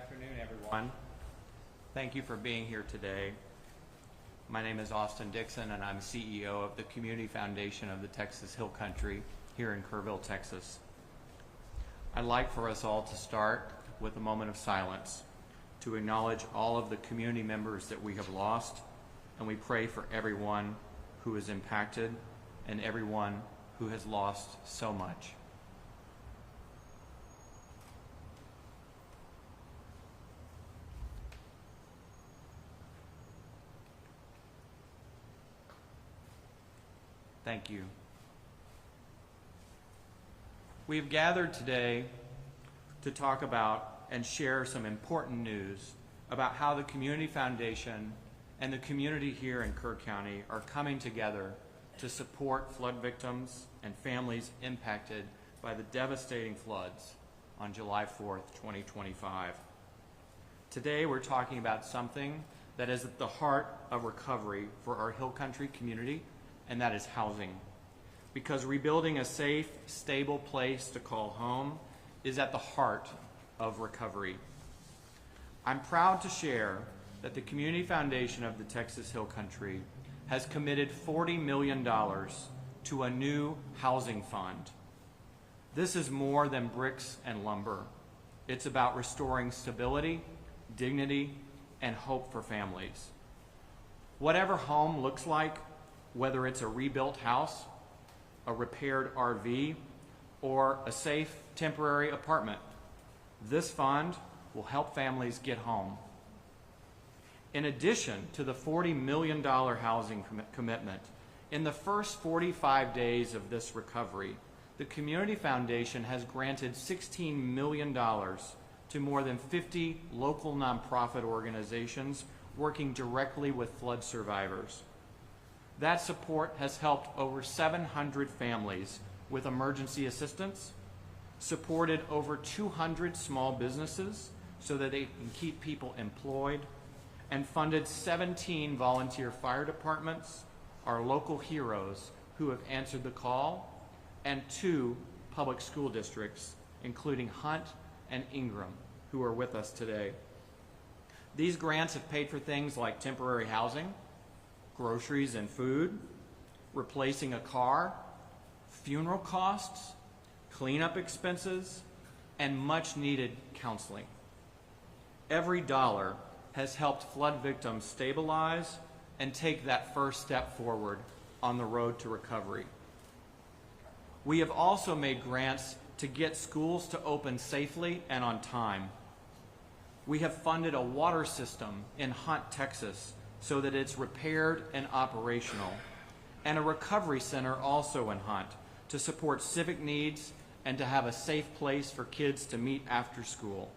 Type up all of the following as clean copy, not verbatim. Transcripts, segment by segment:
afternoon, everyone. Thank you for being here today. My name is Austin Dixon, and I'm CEO of the Community Foundation of the Texas Hill Country here in Kerrville, Texas. I'd like for us all to start with a moment of silence to acknowledge all of the community members that we have lost, and we pray for everyone who is impacted and everyone who has lost so much. Thank you. We've gathered today to talk about and share some important news about how the Community Foundation and the community here in Kerr County are coming together to support flood victims and families impacted by the devastating floods on July 4th, 2025. Today we're talking about something that is at the heart of recovery for our Hill Country community, and that is housing. Because rebuilding a safe, stable place to call home is at the heart of recovery. I'm proud to share that the Community Foundation of the Texas Hill Country has committed $40 million to a new housing fund. This is more than bricks and lumber. It's about restoring stability, dignity, and hope for families. Whatever home looks like, whether it's a rebuilt house, a repaired RV, or a safe temporary apartment, this fund will help families get home. In addition to the $40 million housing commitment, in the first 45 days of this recovery, the Community Foundation has granted $16 million to more than 50 local nonprofit organizations working directly with flood survivors. That support has helped over 700 families with emergency assistance, supported over 200 small businesses so that they can keep people employed, and funded 17 volunteer fire departments, our local heroes who have answered the call, and 2 public school districts, including Hunt and Ingram, who are with us today. These grants have paid for things like temporary housing, groceries and food, replacing a car, funeral costs, cleanup expenses, and much needed counseling. Every dollar has helped flood victims stabilize and take that first step forward on the road to recovery. We have also made grants to get schools to open safely and on time. We have funded a water system in Hunt, Texas, so that it's repaired and operational, and a recovery center also in Hunt to support civic needs and to have a safe place for kids to meet after school.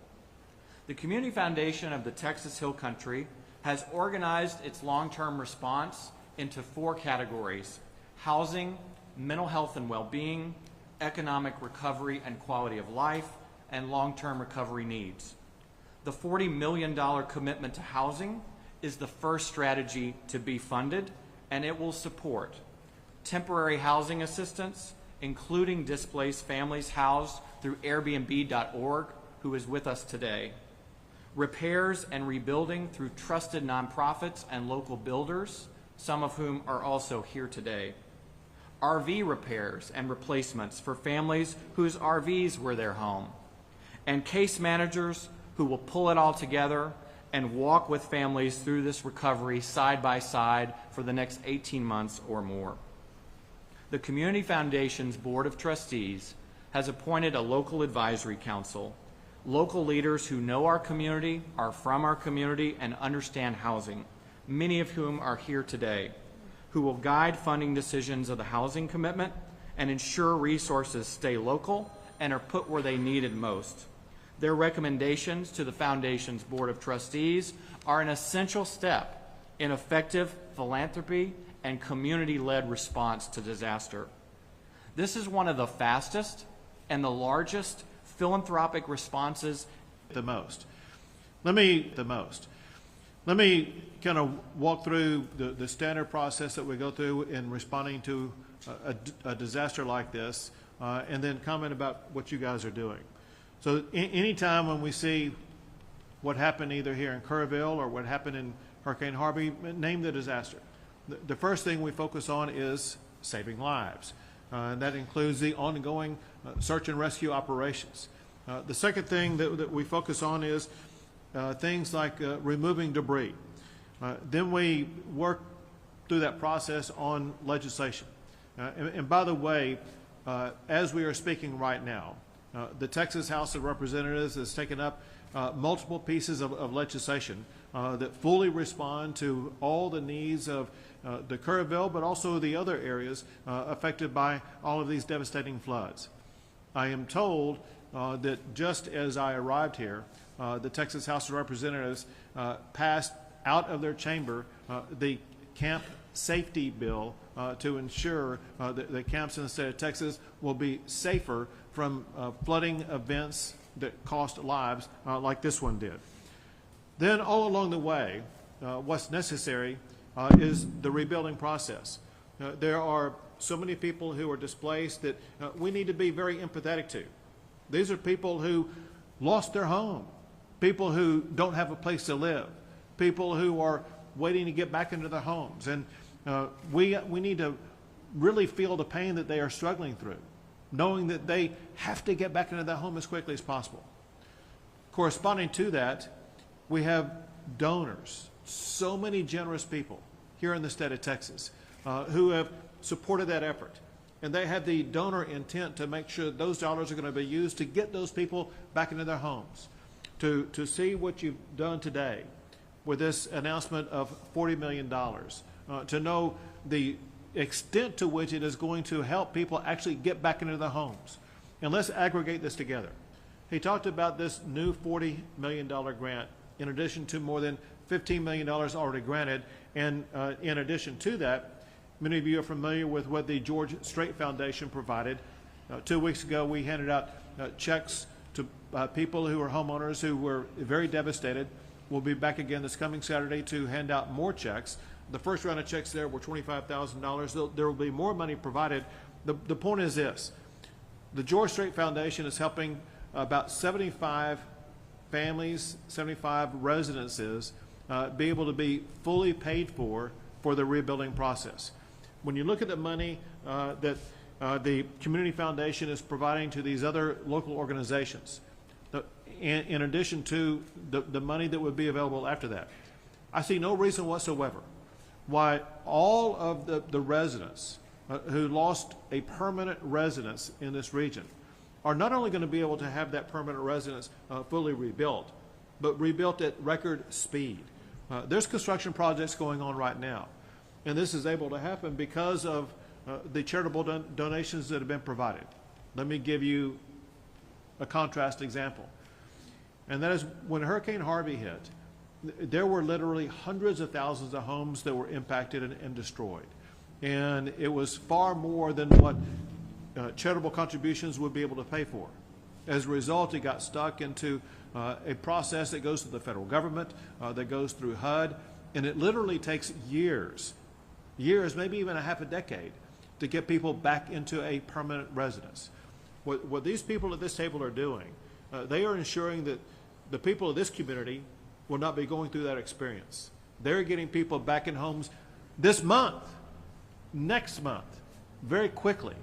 The Community Foundation of the Texas Hill Country has organized its long-term response into 4 categories: housing, mental health and well-being, economic recovery and quality of life, and long-term recovery needs. The $40 million commitment to housing is the first strategy to be funded, and it will support temporary housing assistance, including displaced families housed through Airbnb.org, who is with us today, repairs and rebuilding through trusted nonprofits and local builders, some of whom are also here today, RV repairs and replacements for families whose RVs were their home, and case managers who will pull it all together and walk with families through this recovery side by side for the next 18 months or more. The Community Foundation's Board of Trustees has appointed a local advisory council, local leaders who know our community, are from our community, and understand housing, many of whom are here today, who will guide funding decisions of the housing commitment and ensure resources stay local and are put where they needed most. Their recommendations to the Foundation's Board of Trustees are an essential step in effective philanthropy and community-led response to disaster. This is one of the fastest and the largest philanthropic responses. Let me kind of walk through the standard process that we go through in responding to a disaster like this, and then comment about what you guys are doing. So anytime when we see what happened either here in Kerrville or what happened in Hurricane Harvey, name the disaster. The first thing we focus on is saving lives. And that includes the ongoing search and rescue operations. The second thing that we focus on is things like removing debris. Then we work through that process on legislation. And by the way, as we are speaking right now, the Texas House of Representatives has taken up multiple pieces of legislation that fully respond to all the needs of the Kerrville, but also the other areas affected by all of these devastating floods. I am told that just as I arrived here, the Texas House of Representatives passed out of their chamber the camp safety bill to ensure that the camps in the state of Texas will be safer from flooding events that cost lives like this one did. Then all along the way, what's necessary is the rebuilding process. There are so many people who are displaced that we need to be very empathetic to. These are people who lost their home, people who don't have a place to live, people who are waiting to get back into their homes. And we need to really feel the pain that they are struggling through, knowing that they have to get back into their home as quickly as possible. Corresponding to that, we have donors, so many generous people here in the state of Texas who have supported that effort. And they have the donor intent to make sure that those dollars are going to be used to get those people back into their homes. To see what you've done today with this announcement of $40 million, to know the extent to which it is going to help people actually get back into their homes. And let's aggregate this together. He talked about this new $40 million grant in addition to more than $15 million already granted. And in addition to that, many of you are familiar with what the George Strait Foundation provided. 2 weeks ago, we handed out checks to people who are homeowners who were very devastated. We'll be back again this coming Saturday to hand out more checks. The first round of checks there were $25,000. There will be more money provided. The point is this. The George Strait Foundation is helping about 75 families, 75 residences be able to be fully paid for the rebuilding process. When you look at the money that the Community Foundation is providing to these other local organizations, in addition to the money that would be available after that, I see no reason whatsoever why all of the residents who lost a permanent residence in this region are not only going to be able to have that permanent residence fully rebuilt, but rebuilt at record speed. There's construction projects going on right now, and this is able to happen because of the charitable donations that have been provided. Let me give you a contrast example, and that is when Hurricane Harvey hit, there were literally hundreds of thousands of homes that were impacted and destroyed. And it was far more than what charitable contributions would be able to pay for. As a result, it got stuck into a process that goes to the federal government, that goes through HUD, and it literally takes years, maybe even a half a decade, to get people back into a permanent residence. What these people at this table are doing, they are ensuring that the people of this community will not be going through that experience. They're getting people back in homes this month, next month, very quickly.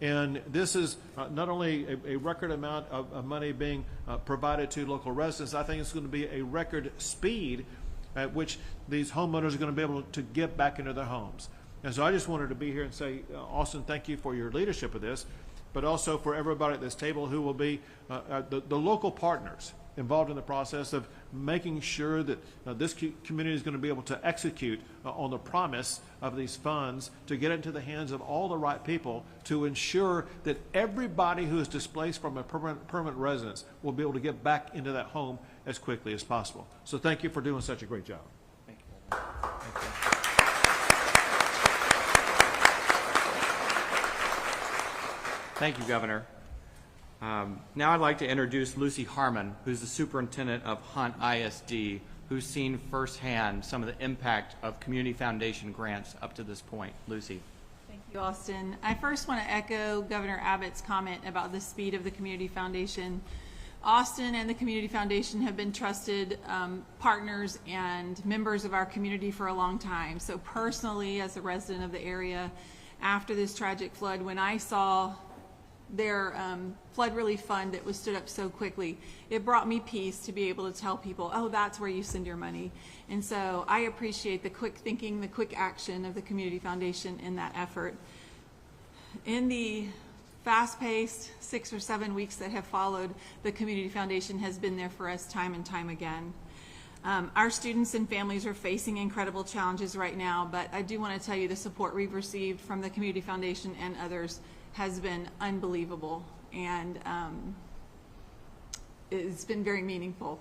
And this is not only a record amount of money being provided to local residents, I think it's going to be a record speed at which these homeowners are going to be able to get back into their homes. And so I just wanted to be here and say, Austin, thank you for your leadership of this, but also for everybody at this table who will be the local partners involved in the process of making sure that this community is going to be able to execute on the promise of these funds to get into the hands of all the right people to ensure that everybody who is displaced from a permanent residence will be able to get back into that home as quickly as possible. So thank you for doing such a great job. Thank you. Thank you. Thank you, Governor. Now I'd like to introduce Lucy Harmon, who's the superintendent of Hunt ISD, who's seen firsthand some of the impact of Community Foundation grants up to this point. Lucy. Thank you, Austin. I first want to echo Governor Abbott's comment about the speed of the Community Foundation. Austin and the Community Foundation have been trusted partners and members of our community for a long time. So personally, as a resident of the area, after this tragic flood, when I saw their flood relief fund that was stood up so quickly, it brought me peace to be able to tell people, oh, that's where you send your money. And so I appreciate the quick thinking, the quick action of the Community Foundation in that effort. In the fast-paced 6 or 7 weeks that have followed, the Community Foundation has been there for us time and time again. Our students and families are facing incredible challenges right now, but I do want to tell you the support we've received from the Community Foundation and others has been unbelievable, and it's been very meaningful.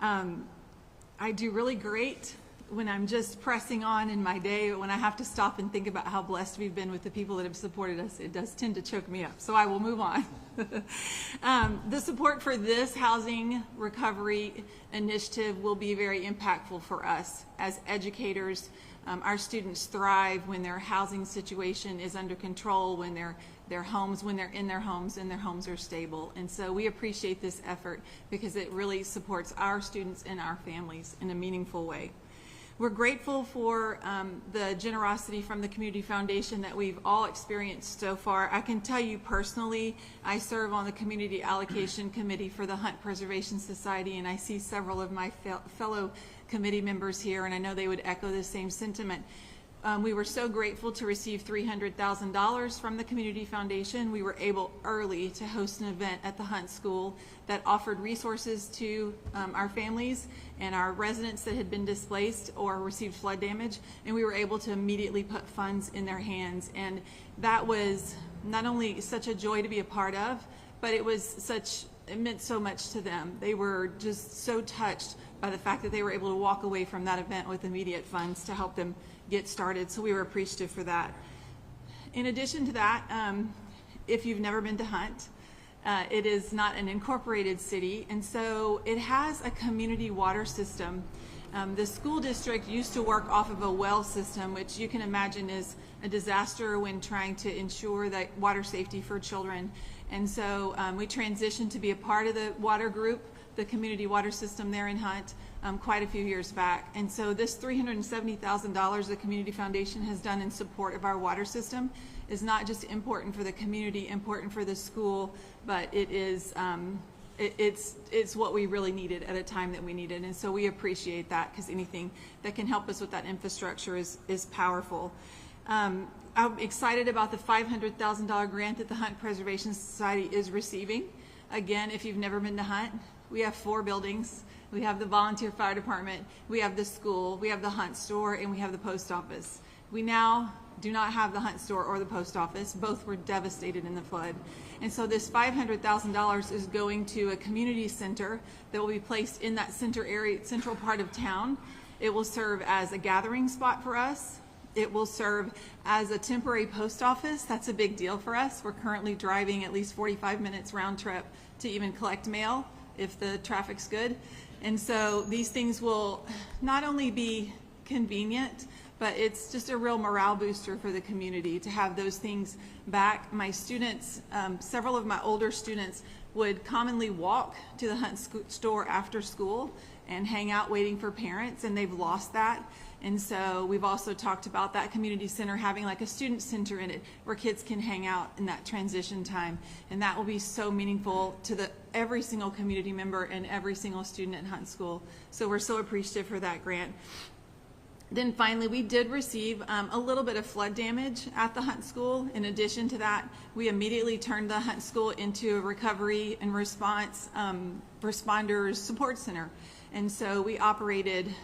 I do really great when I'm just pressing on in my day. When I have to stop and think about how blessed we've been with the people that have supported us, it does tend to choke me up, so I will move on. The support for this housing recovery initiative will be very impactful for us as educators. Our students thrive when their housing situation is under control, when they're in their homes and their homes are stable. And so we appreciate this effort because it really supports our students and our families in a meaningful way. We're grateful for the generosity from the Community Foundation that we've all experienced so far. I can tell you personally, I serve on the Community Allocation Committee for the Hunt Preservation Society, and I see several of my fellow committee members here, and I know they would echo the same sentiment. We were so grateful to receive $300,000 from the Community Foundation. We were able early to host an event at the Hunt School that offered resources to our families and our residents that had been displaced or received flood damage, and we were able to immediately put funds in their hands. And that was not only such a joy to be a part of, but it meant so much to them. They were just so touched by the fact that they were able to walk away from that event with immediate funds to help them get started, so we were appreciative for that. In addition to that, if you've never been to Hunt, it is not an incorporated city, and so it has a community water system. The school district used to work off of a well system, which you can imagine is a disaster when trying to ensure that water safety for children. And so we transitioned to be a part of the water group, the community water system there in Hunt, quite a few years back. And so this $370,000 the Community Foundation has done in support of our water system is not just important for the community, important for the school, but it is it's what we really needed at a time that we needed. And so we appreciate that, because anything that can help us with that infrastructure is powerful. I'm excited about the $500,000 grant that the Hunt Preservation Society is receiving. Again, if you've never been to Hunt, we have 4 buildings. We have the volunteer fire department, we have the school, we have the Hunt store, and we have the post office. We now do not have the Hunt store or the post office. Both were devastated in the flood. And so this $500,000 is going to a community center that will be placed in that central part of town. It will serve as a gathering spot for us. It will serve as a temporary post office. That's a big deal for us. We're currently driving at least 45 minutes round trip to even collect mail if the traffic's good. And so these things will not only be convenient, but it's just a real morale booster for the community to have those things back. My students, several of my older students would commonly walk to the Hunt store after school and hang out waiting for parents, and they've lost that. And so we've also talked about that community center having like a student center in it where kids can hang out in that transition time. And that will be so meaningful to every single community member and every single student at Hunt School. So we're so appreciative for that grant. Then finally, we did receive a little bit of flood damage at the Hunt School. In addition to that, we immediately turned the Hunt School into a recovery and response responders support center. And so we operated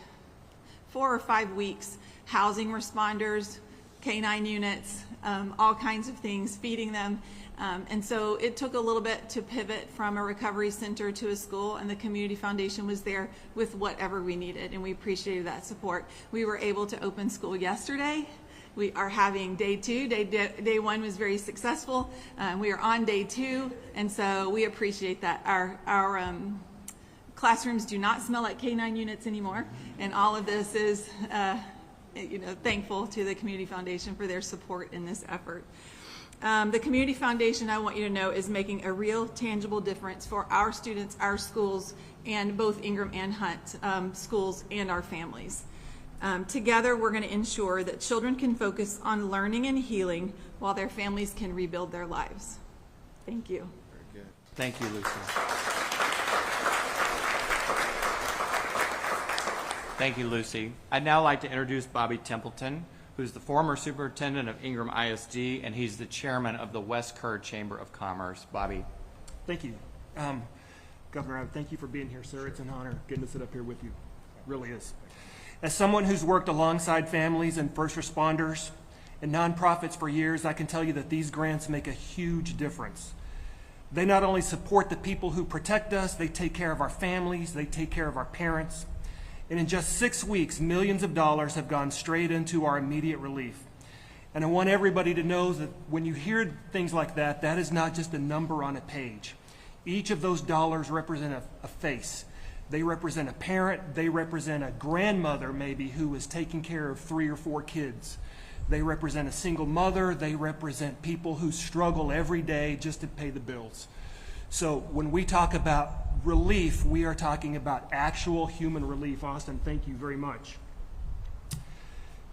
4 or 5 weeks housing responders, K-9 units, all kinds of things, feeding them. And so it took a little bit to pivot from a recovery center to a school, and the Community Foundation was there with whatever we needed, and we appreciated that support. We were able to open school yesterday. We are having day 2. Day 1 was very successful. We are on day 2, and so we appreciate that. Our classrooms do not smell like K-9 units anymore, and all of this is thankful to the Community Foundation for their support in this effort. The Community Foundation, I want you to know, is making a real tangible difference for our students, our schools, and both Ingram and Hunt schools and our families. Together, we're going to ensure that children can focus on learning and healing while their families can rebuild their lives. Thank you. Very good. Thank you, Lucy. Thank you, Lucy. I'd now like to introduce Bobby Templeton, who's the former superintendent of Ingram ISD, and he's the chairman of the West Kerr Chamber of Commerce. Bobby. Thank you. Governor Abbott, thank you for being here, sir. It's an honor getting to sit up here with you. It really is. As someone who's worked alongside families and first responders and nonprofits for years, I can tell you that these grants make a huge difference. They not only support the people who protect us, they take care of our families, they take care of our parents. And in just 6 weeks, millions of dollars have gone straight into our immediate relief. And I want everybody to know that when you hear things like that, that is not just a number on a page. Each of those dollars represent a face. They represent a parent. They represent a grandmother, maybe, who is taking care of 3 or 4 kids. They represent a single mother. They represent people who struggle every day just to pay the bills. So when we talk about relief, we are talking about actual human relief. Austin, thank you very much.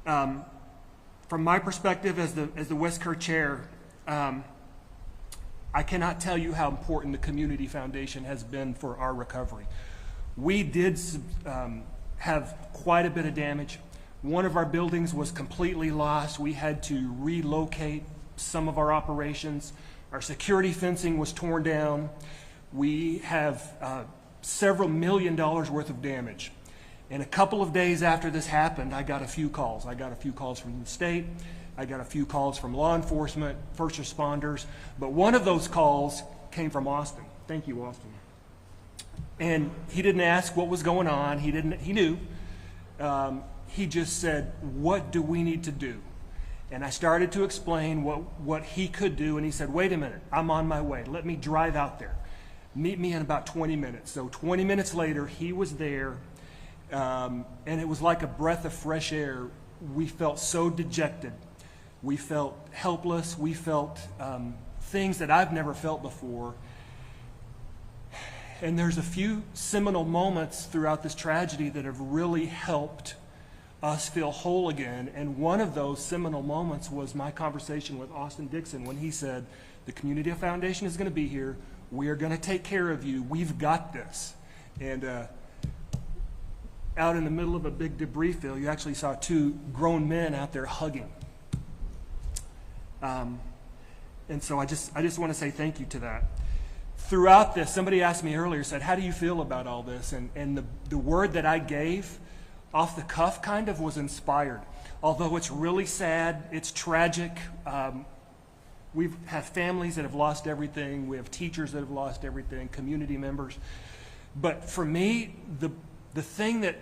From my perspective as the West Kerr chair, I cannot tell you how important the Community Foundation has been for our recovery. We did have quite a bit of damage. One of our buildings was completely lost. We had to relocate some of our operations. Our security fencing was torn down. We have several $1 million worth of damage. And a couple of days after this happened, I got a few calls. I got a few calls from the state. I got a few calls from law enforcement, first responders. But one of those calls came from Austin. Thank you, Austin. And he didn't ask what was going on. He knew. He just said, what do we need to do? And I started to explain what he could do. And he said, wait a minute, I'm on my way. Let me drive out there. Meet me in about 20 minutes. So 20 minutes later, he was there. And it was like a breath of fresh air. We felt so dejected. We felt helpless. We felt things that I've never felt before. And there's a few seminal moments throughout this tragedy that have really helped us feel whole again. And one of those seminal moments was my conversation with Austin Dixon when he said, the Community Foundation is going to be here. We are going to take care of you. We've got this. And out in the middle of a big debris field, you actually saw 2 grown men out there hugging. And so I just want to say thank you to that. Throughout this, somebody asked me earlier, said, how do you feel about all this? And the word that I gave off the cuff kind of was inspired. Although it's really sad, it's tragic. We have families that have lost everything. We have teachers that have lost everything, community members. But for me, the thing that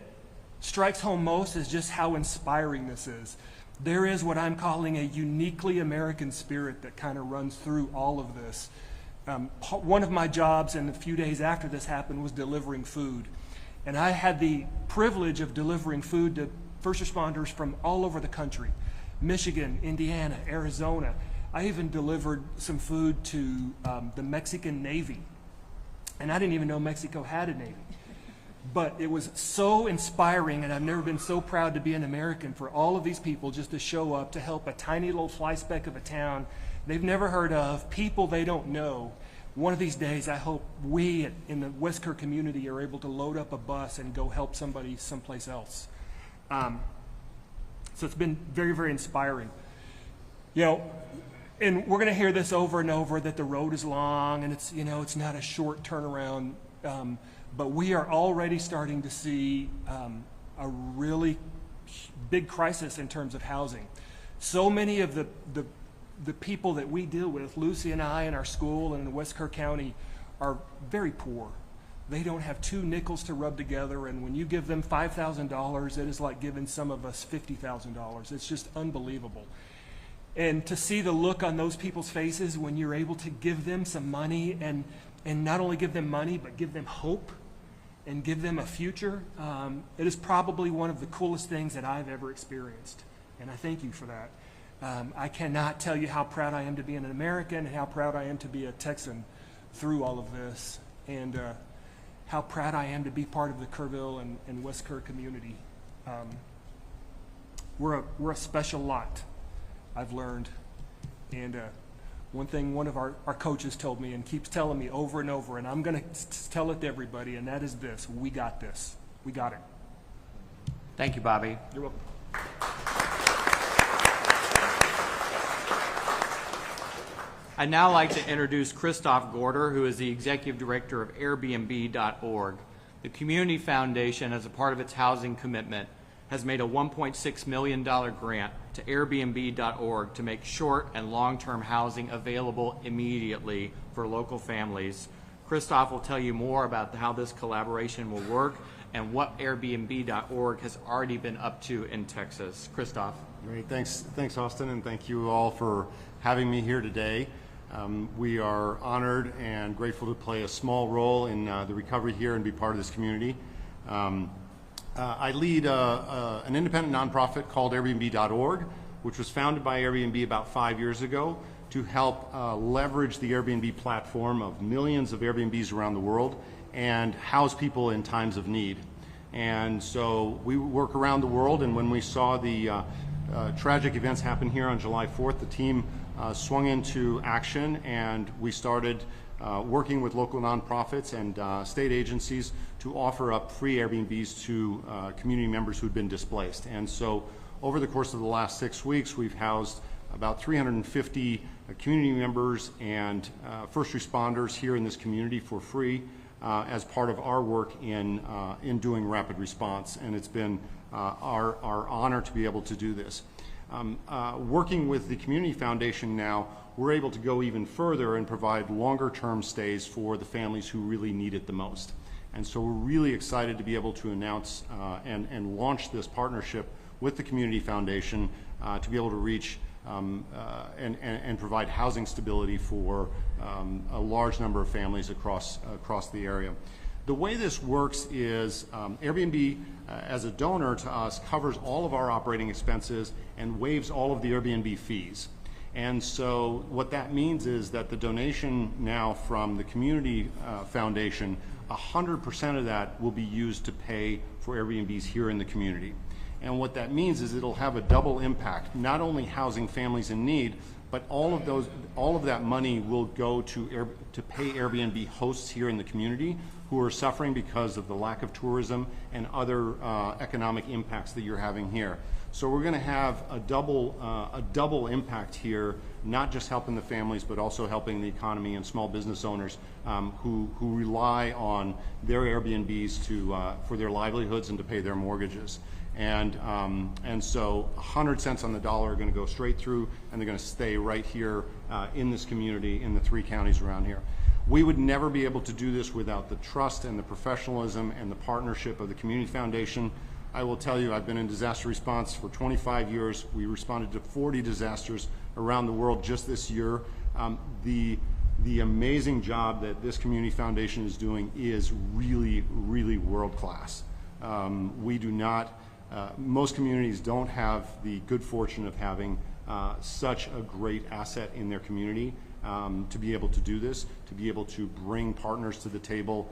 strikes home most is just how inspiring this is. There is what I'm calling a uniquely American spirit that kind of runs through all of this. One of my jobs in the few days after this happened was delivering food. And I had the privilege of delivering food to first responders from all over the country. Michigan, Indiana, Arizona. I even delivered some food to the Mexican Navy. And I didn't even know Mexico had a Navy. But it was so inspiring, and I've never been so proud to be an American for all of these people just to show up to help a tiny little fly speck of a town they've never heard of, people they don't know. One of these days, I hope we in the West Kerr community are able to load up a bus and go help somebody someplace else. So it's been very, very inspiring. You know, and we're going to hear this over and over that the road is long and it's, you know, it's not a short turnaround. But we are already starting to see a really big crisis in terms of housing. So many of the people that we deal with, Lucy and I in our school and in West Kerr County, are very poor. They don't have 2 nickels to rub together, and when you give them $5,000, it is like giving some of us $50,000. It's just unbelievable. And to see the look on those people's faces when you're able to give them some money and not only give them money, but give them hope and give them a future, it is probably one of the coolest things that I've ever experienced. And I thank you for that. I cannot tell you how proud I am to be an American and how proud I am to be a Texan through all of this, and how proud I am to be part of the Kerrville and West Kerr community. We're a special lot, I've learned. And one thing one of our coaches told me and keeps telling me over and over, and I'm going to tell it to everybody, and that is this: we got this. We got it. Thank you, Bobby. You're welcome. I'd now like to introduce Christoph Gorder, who is the Executive Director of Airbnb.org. The Community Foundation, as a part of its housing commitment, has made a $1.6 million grant to Airbnb.org to make short and long-term housing available immediately for local families. Christoph will tell you more about how this collaboration will work and what Airbnb.org has already been up to in Texas. Christoph. Great, thanks Austin, and thank you all for having me here today. We are honored and grateful to play a small role in the recovery here and be part of this community. I lead an independent nonprofit called Airbnb.org, which was founded by Airbnb about 5 years ago to help leverage the Airbnb platform of millions of Airbnbs around the world and house people in times of need. And so we work around the world, and when we saw the tragic events happen here on July 4th, the team swung into action, and we started working with local nonprofits and state agencies to offer up free Airbnbs to community members who'd been displaced. And so over the course of the last 6 weeks, we've housed about 350 community members and first responders here in this community for free as part of our work in doing rapid response. And it's been our honor to be able to do this. Working with the Community Foundation now, we're able to go even further and provide longer term stays for the families who really need it the most. And so we're really excited to be able to announce and launch this partnership with the Community Foundation to be able to reach and provide housing stability for a large number of families across the area. The way this works is Airbnb, as a donor to us, covers all of our operating expenses and waives all of the Airbnb fees. And so what that means is that the donation now from the Community Foundation, 100% of that will be used to pay for Airbnbs here in the community. And what that means is it'll have a double impact, not only housing families in need, but all of that money will go to pay Airbnb hosts here in the community who are suffering because of the lack of tourism and other economic impacts that you're having here. So we're going to have a double impact here, not just helping the families, but also helping the economy and small business owners who rely on their Airbnbs for their livelihoods and to pay their mortgages. And so 100 cents on the dollar are going to go straight through, and they're going to stay right here in this community in the 3 counties around here. We would never be able to do this without the trust and the professionalism and the partnership of the Community Foundation. I will tell you, I've been in disaster response for 25 years. We responded to 40 disasters around the world just this year. The amazing job that this Community Foundation is doing is really, really world class. We do not, most communities don't have the good fortune of having such a great asset in their community to be able to do this, to be able to bring partners to the table,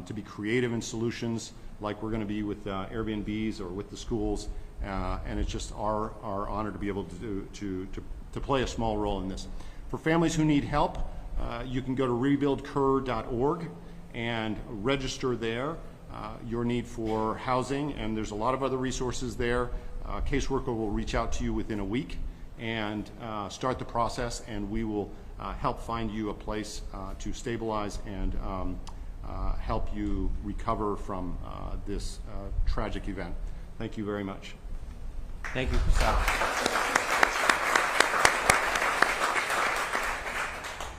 to be creative in solutions like we're going to be with Airbnbs or with the schools, and it's just our honor to be able to play a small role in this. For families who need help, you can go to rebuildkerr.org and register there your need for housing, and there's a lot of other resources there. A caseworker will reach out to you within a week and start the process, and we will help find you a place to stabilize and help you recover from this tragic event. Thank you very much. Thank you, Christoph.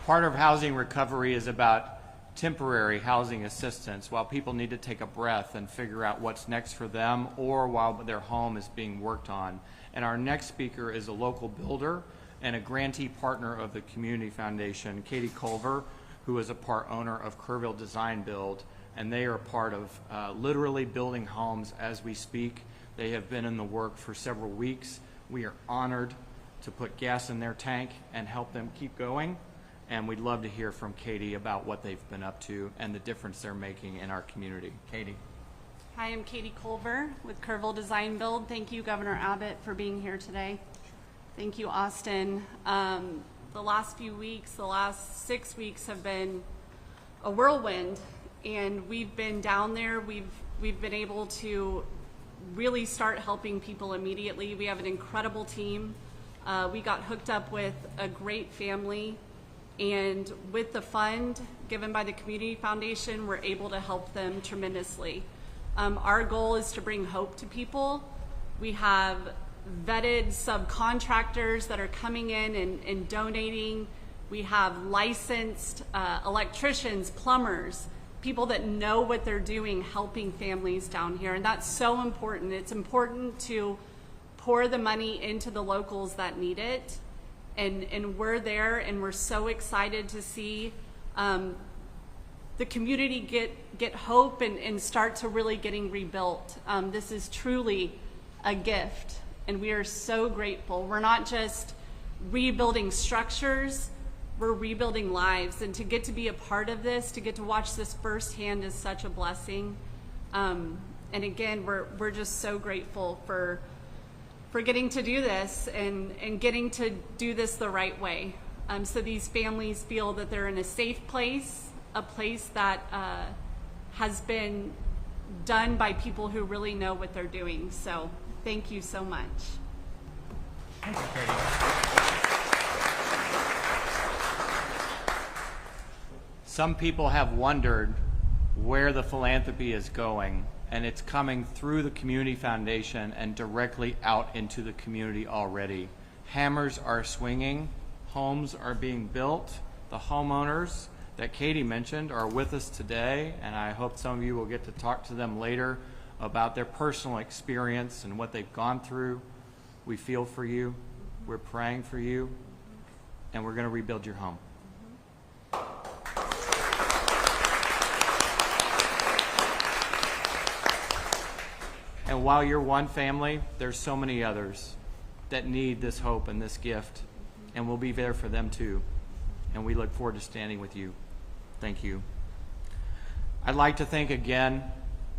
Part of housing recovery is about temporary housing assistance while people need to take a breath and figure out what's next for them or while their home is being worked on. And our next speaker is a local builder and a grantee partner of the Community Foundation, Katie Culver, who is a part owner of Kerrville Design Build, and they are a part of literally building homes as we speak. They have been in the work for several weeks. We are honored to put gas in their tank and help them keep going. And we'd love to hear from Katie about what they've been up to and the difference they're making in our community. Katie. Hi, I'm Katie Culver with Kerrville Design Build. Thank you, Governor Abbott, for being here today. Thank you, Austin. The last few weeks, the last 6 weeks have been a whirlwind, and we've been down there. We've been able to really start helping people immediately. We have an incredible team. We got hooked up with a great family, and with the fund given by the Community Foundation, we're able to help them tremendously. Our goal is to bring hope to people. We have vetted subcontractors that are coming in and donating. We have licensed electricians, plumbers, people that know what they're doing, helping families down here. And that's so important. It's important to pour the money into the locals that need it. And we're there, and we're so excited to see the community get hope and start to really getting rebuilt. This is truly a gift, and we are so grateful. We're not just rebuilding structures, we're rebuilding lives. And to get to be a part of this, to get to watch this firsthand is such a blessing. And again, we're just so grateful for getting to do this and getting to do this the right way. So these families feel that they're in a safe place, a place that has been done by people who really know what they're doing. So thank you so much. Thank you, Katie. Some people have wondered where the philanthropy is going, and it's coming through the Community Foundation and directly out into the community already. Hammers are swinging, homes are being built. The homeowners that Katie mentioned are with us today, and I hope some of you will get to talk to them later about their personal experience and what they've gone through. We feel for you, we're praying for you, and we're going to rebuild your home. And while you're one family, there's so many others that need this hope and this gift, and we'll be there for them too. And we look forward to standing with you. Thank you. I'd like to thank again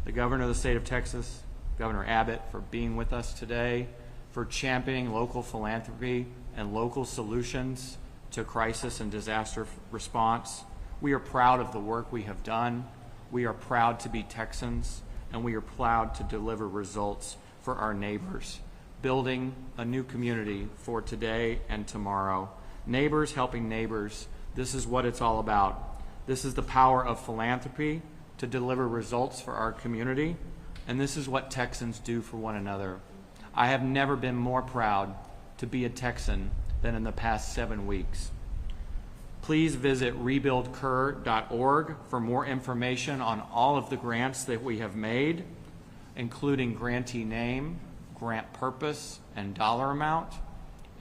the Governor of the state of Texas, Governor Abbott, for being with us today, for championing local philanthropy and local solutions to crisis and disaster response. We are proud of the work we have done. We are proud to be Texans, and we are proud to deliver results for our neighbors, building a new community for today and tomorrow. Neighbors helping neighbors, this is what it's all about. This is the power of philanthropy to deliver results for our community, and this is what Texans do for one another. I have never been more proud to be a Texan than in the past 7 weeks. Please visit rebuildkerr.org for more information on all of the grants that we have made, including grantee name, grant purpose, and dollar amount.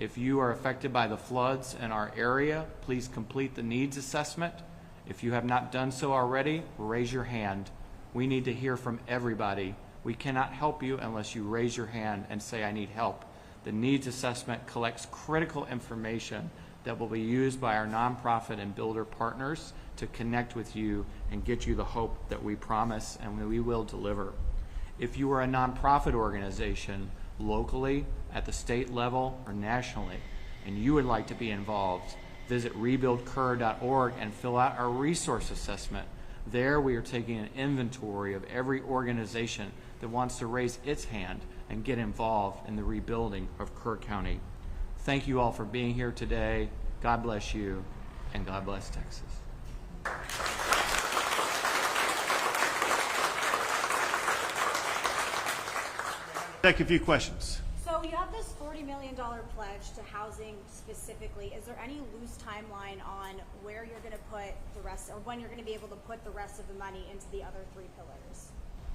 If you are affected by the floods in our area, please complete the needs assessment. If you have not done so already, raise your hand. We need to hear from everybody. We cannot help you unless you raise your hand and say, I need help. The needs assessment collects critical information that will be used by our nonprofit and builder partners to connect with you and get you the hope that we promise and we will deliver. If you are a nonprofit organization locally, at the state level, or nationally, and you would like to be involved, visit rebuildkerr.org and fill out our resource assessment. There we are taking an inventory of every organization that wants to raise its hand and get involved in the rebuilding of Kerr County. Thank you all for being here today. God bless you, and God bless Texas. Take a few questions. So you have this $40 million pledge to housing specifically. Is there any loose timeline on where you're going to put the rest, or when you're going to be able to put the rest of the money into the other 3 pillars?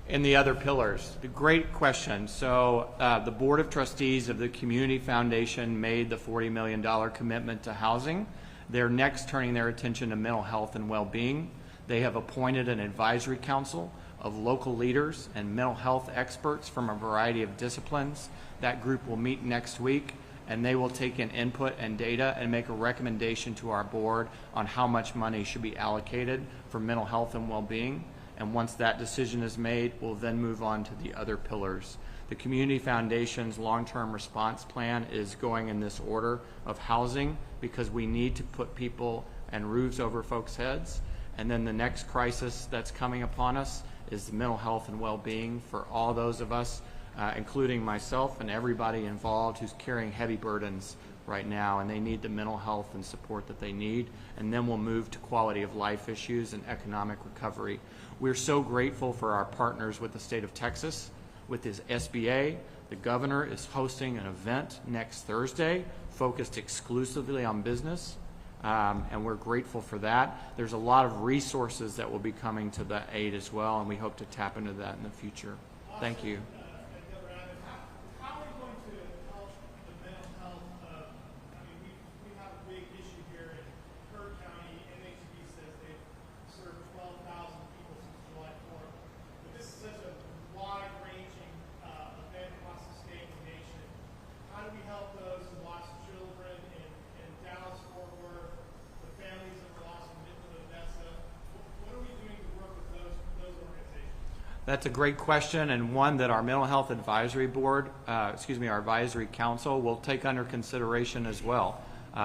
In the other pillars, the great question. So the Board of Trustees of the Community Foundation made the $40 million commitment to housing. They're next turning their attention to mental health and well-being. They have appointed an advisory council of local leaders and mental health experts from a variety of disciplines. That group will meet next week, and they will take in input and data and make a recommendation to our board on how much money should be allocated for mental health and well-being. And once that decision is made, we'll then move on to the other pillars. The Community Foundation's long-term response plan is going in this order of housing, because we need to put people and roofs over folks' heads. And then the next crisis that's coming upon us is the mental health and well-being for all those of us, including myself and everybody involved who's carrying heavy burdens right now, and they need the mental health and support that they need. And then we'll move to quality of life issues and economic recovery. We're so grateful for our partners with the state of Texas, with his SBA. The governor is hosting an event next Thursday focused exclusively on business, and we're grateful for that. There's a lot of resources that will be coming to the aid as well, and we hope to tap into that in the future. Thank you. How are we going to help the mental health of, I mean, we have a big issue here in Kerr County. NHB says they've served 12,000 people since July 4th. But this is such a wide-ranging event across the state and nation. How do we help those who lost children in Dallas, Fort Worth, the families that were lost in Midland, Odessa? What are we doing to work with those organizations? That's a great question, and one that our Mental Health Advisory Board, our Advisory Council will take under consideration as well.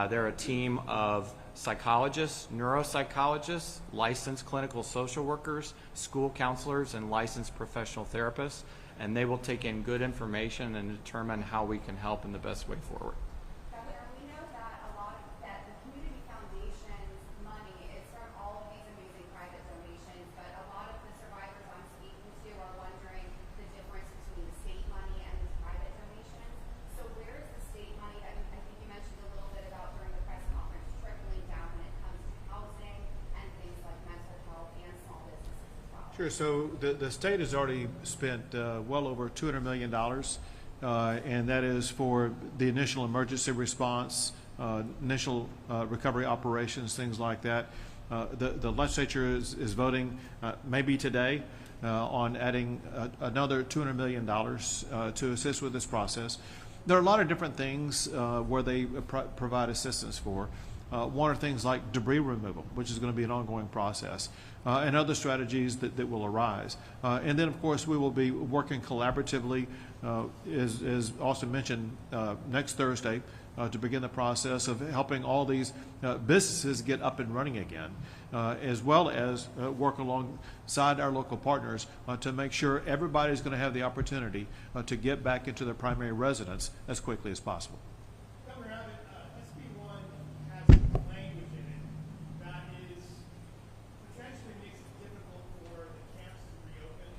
They're a team of psychologists, neuropsychologists, licensed clinical social workers, school counselors, and licensed professional therapists, and they will take in good information and determine how we can help in the best way forward. Governor, we know that that the Community Foundation's money is from all of these amazing private donations, but a lot of the survivors I'm speaking to are wondering the difference between the state money and the private donations. So where is the state money that I think you mentioned a little bit about during the press conference trickling down when it comes to housing and things like mental health and small businesses as well? Sure. So the state has already spent well over $200 million, and that is for the initial emergency response, initial recovery operations, things like that. The legislature is voting maybe today on adding another $200 million to assist with this process. There are a lot of different things where they provide assistance for. One are things like debris removal, which is going to be an ongoing process, and other strategies that will arise. And then, of course, we will be working collaboratively, as Austin mentioned, next Thursday to begin the process of helping all these businesses get up and running again, as well as work alongside our local partners to make sure everybody's going to have the opportunity to get back into their primary residence as quickly as possible. Governor Abbott, SB1 has language in it that is potentially makes it difficult for the camps to reopen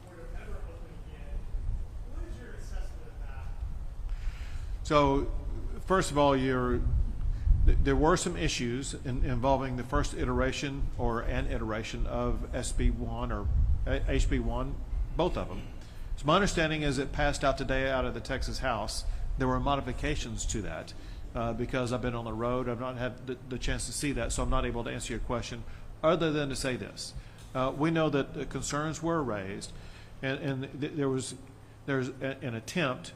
or to ever open again. What is your assessment of that? So, first of all, there were some issues involving the first iteration or an iteration of SB1 or HB1, both of them. So my understanding is it passed out today out of the Texas House. There were modifications to that because I've been on the road. I've not had the chance to see that, so I'm not able to answer your question other than to say this. We know that the concerns were raised, and there's an attempt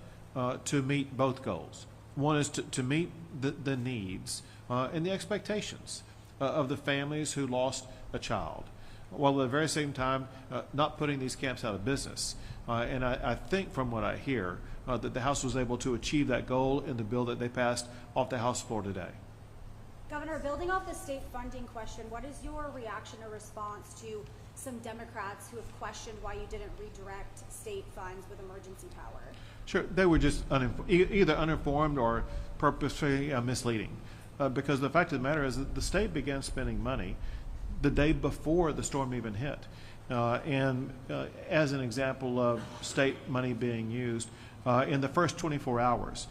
to meet both goals. One is to meet the needs and the expectations of the families who lost a child, while at the very same time not putting these camps out of business. And I think from what I hear that the House was able to achieve that goal in the bill that they passed off the House floor today. Governor, building off the state funding question, what is your reaction or response to some Democrats who have questioned why you didn't redirect state funds with emergency power? Sure, they were just either uninformed or purposely misleading. Because the fact of the matter is that the state began spending money the day before the storm even hit. And as an example of state money being used, in the first 24 hours,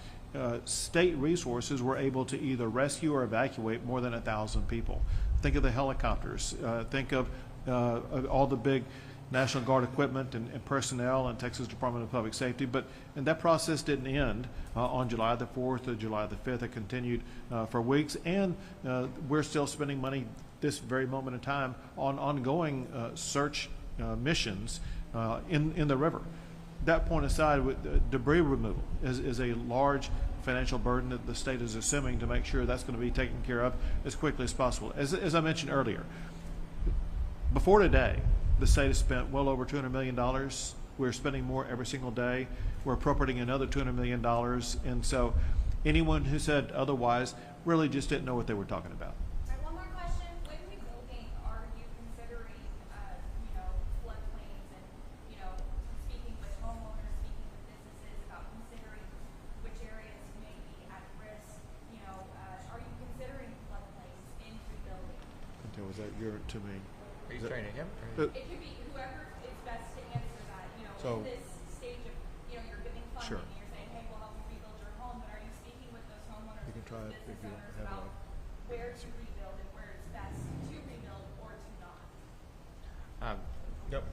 state resources were able to either rescue or evacuate more than 1,000 people. Think of the helicopters. Think of all the big National Guard equipment and personnel and Texas Department of Public Safety. And that process didn't end on July the 4th or July the 5th. It continued for weeks, and we're still spending money this very moment in time on ongoing search missions in the river. That point aside, with debris removal is a large financial burden that the state is assuming to make sure that's going to be taken care of as quickly as possible. As I mentioned earlier, before today, the state has spent well over $200 million. We're spending more every single day. We're appropriating another $200 million. And so anyone who said otherwise really just didn't know what they were talking about. One more question. When rebuilding, are you considering, floodplains and, speaking with homeowners, speaking with businesses about considering which areas may be at risk? Are you considering floodplains in rebuilding? Okay, was that your to me? Are you training him? It could be whoever is best to answer that, So- in this stage of, you're giving funding Sure. and you're saying, hey, we'll help you rebuild your home, but are you speaking with those homeowners, You can with try those it if business you owners have about a- where to rebuild and where it's best to rebuild or to not? Yep.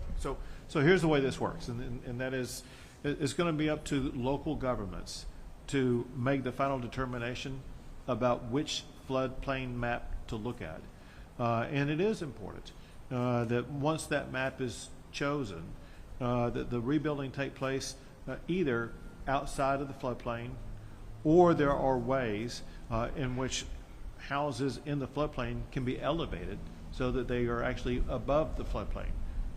So here's the way this works, and that is, it's going to be up to local governments to make the final determination about which floodplain map to look at. And it is important that once that map is chosen, that the rebuilding take place either outside of the floodplain, or there are ways in which houses in the floodplain can be elevated so that they are actually above the floodplain.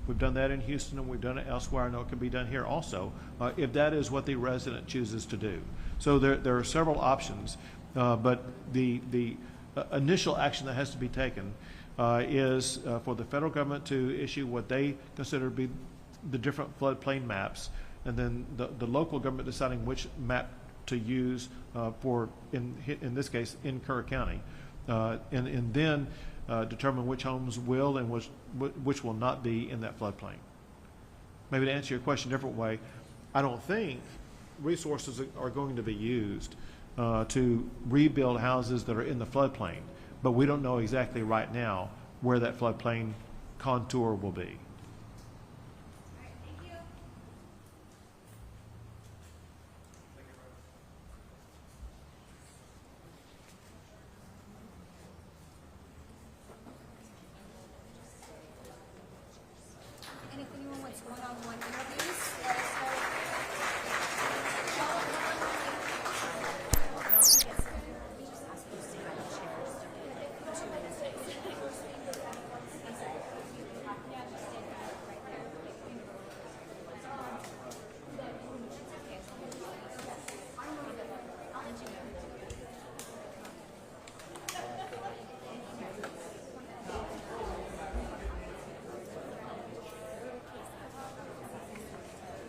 We've done that in Houston and we've done it elsewhere. I know it can be done here also, if that is what the resident chooses to do. So there are several options, but the initial action that has to be taken is for the federal government to issue what they consider to be the different floodplain maps, and then the local government deciding which map to use for, in this case, in Kerr County, and then determine which homes will and which will not be in that floodplain. Maybe to answer your question a different way, I don't think resources are going to be used to rebuild houses that are in the floodplain, but we don't know exactly right now where that floodplain contour will be. All right, thank you. And if anyone wants one-on-one interview